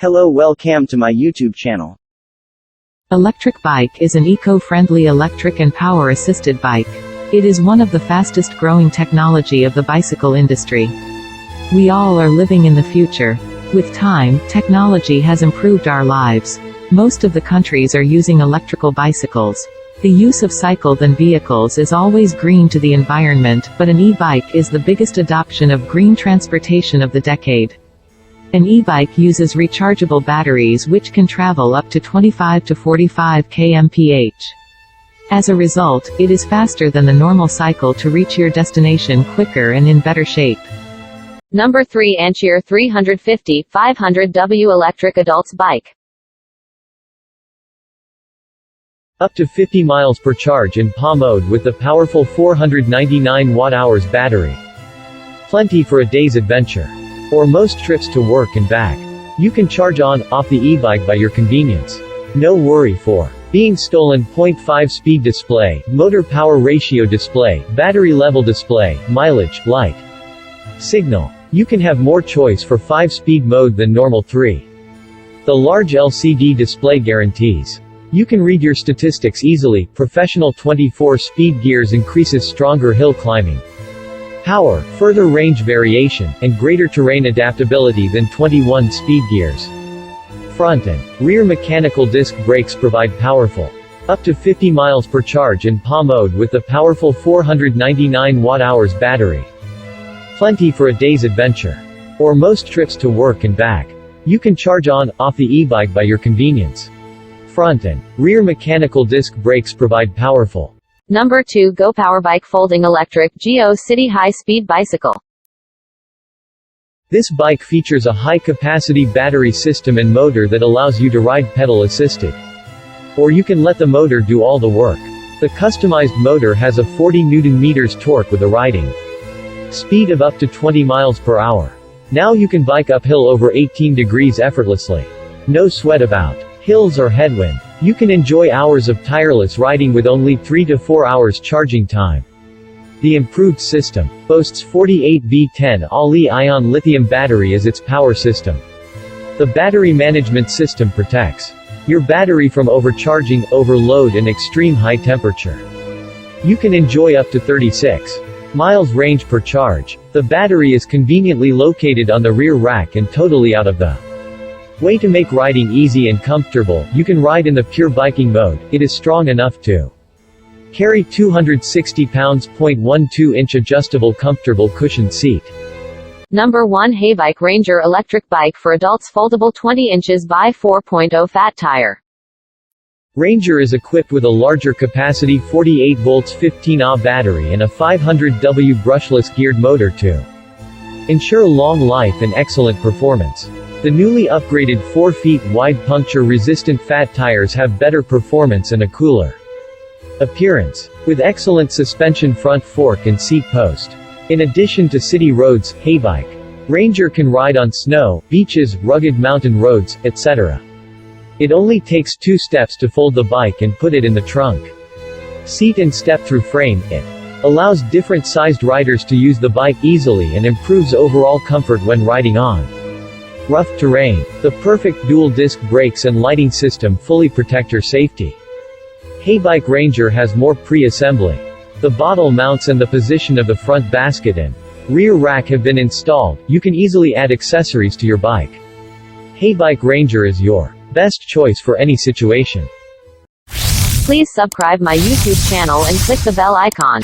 Hello, welcome to my YouTube channel. Electric bike is an eco-friendly electric and power-assisted bike. It is one of the fastest growing technology of the bicycle industry. We all are living in the future. With time, technology has improved our lives. Most of the countries are using electrical bicycles. The use of cycles and vehicles is always green to the environment, but an e-bike is the biggest adoption of green transportation of the decade. An e-bike uses rechargeable batteries which can travel up to 25 to 45 km/h. As a result, it is faster than the normal cycle to reach your destination quicker and in better shape. Number 3, ANCHEER 350/500W electric adults bike. Up to 50 miles per charge in PA mode with the powerful 499 watt-hours battery. Plenty for a day's adventure. Or most trips to work and back. You can charge on, off the e-bike by your convenience. No worry for being stolen. 0.5 speed display, motor power ratio display, battery level display, mileage, light, signal. You can have more choice for 5-speed mode than normal 3. The large LCD display guarantees you can read your statistics easily. Professional 24-speed gears increases stronger hill climbing power, further range variation, and greater terrain adaptability than 21-speed gears. Front and rear mechanical disc brakes provide powerful up to 50 miles per charge in PA mode with the powerful 499 watt-hours battery. Plenty for a day's adventure. Or most trips to work and back. You can charge on, off the e-bike by your convenience. Front and rear mechanical disc brakes provide powerful. Number 2, GoPower bike folding electric GoCity high-speed bicycle. This bike features a high-capacity battery system and motor that allows you to ride pedal-assisted. Or you can let the motor do all the work. The customized motor has a 40 Nm torque with a riding speed of up to 20 miles per hour. Now you can bike uphill over 18 degrees effortlessly. No sweat about hills or headwind. You can enjoy hours of tireless riding with only 3 to 4 hours charging time. The improved system boasts 48V10 Li-ion lithium battery as its power system. The battery management system protects your battery from overcharging, overload and extreme high temperature. You can enjoy up to 36 miles range per charge. The battery is conveniently located on the rear rack and totally out of the way to make riding easy and comfortable. You can ride in the pure biking mode. It is strong enough to carry 260 pounds. 0.12-inch adjustable comfortable cushioned seat. Number 1, Heybike Ranger electric bike for adults foldable 20 inches by 4.0 fat tire. Ranger is equipped with a larger capacity 48 volts 15Ah battery and a 500W brushless geared motor to ensure long life and excellent performance. The newly upgraded 4 feet wide puncture-resistant fat tires have better performance and a cooler appearance, with excellent suspension front fork and seat post. In addition to city roads, Heybike Ranger can ride on snow, beaches, rugged mountain roads, etc. It only takes 2 steps to fold the bike and put it in the trunk. Seat and step-through frame. It allows different sized riders to use the bike easily and improves overall comfort when riding on rough terrain. The perfect dual-disc brakes and lighting system fully protect your safety. Heybike Ranger has more pre-assembly. The bottle mounts and the position of the front basket and rear rack have been installed. You can easily add accessories to your bike. Heybike Ranger is your best choice for any situation. Please subscribe my YouTube channel and click the bell icon.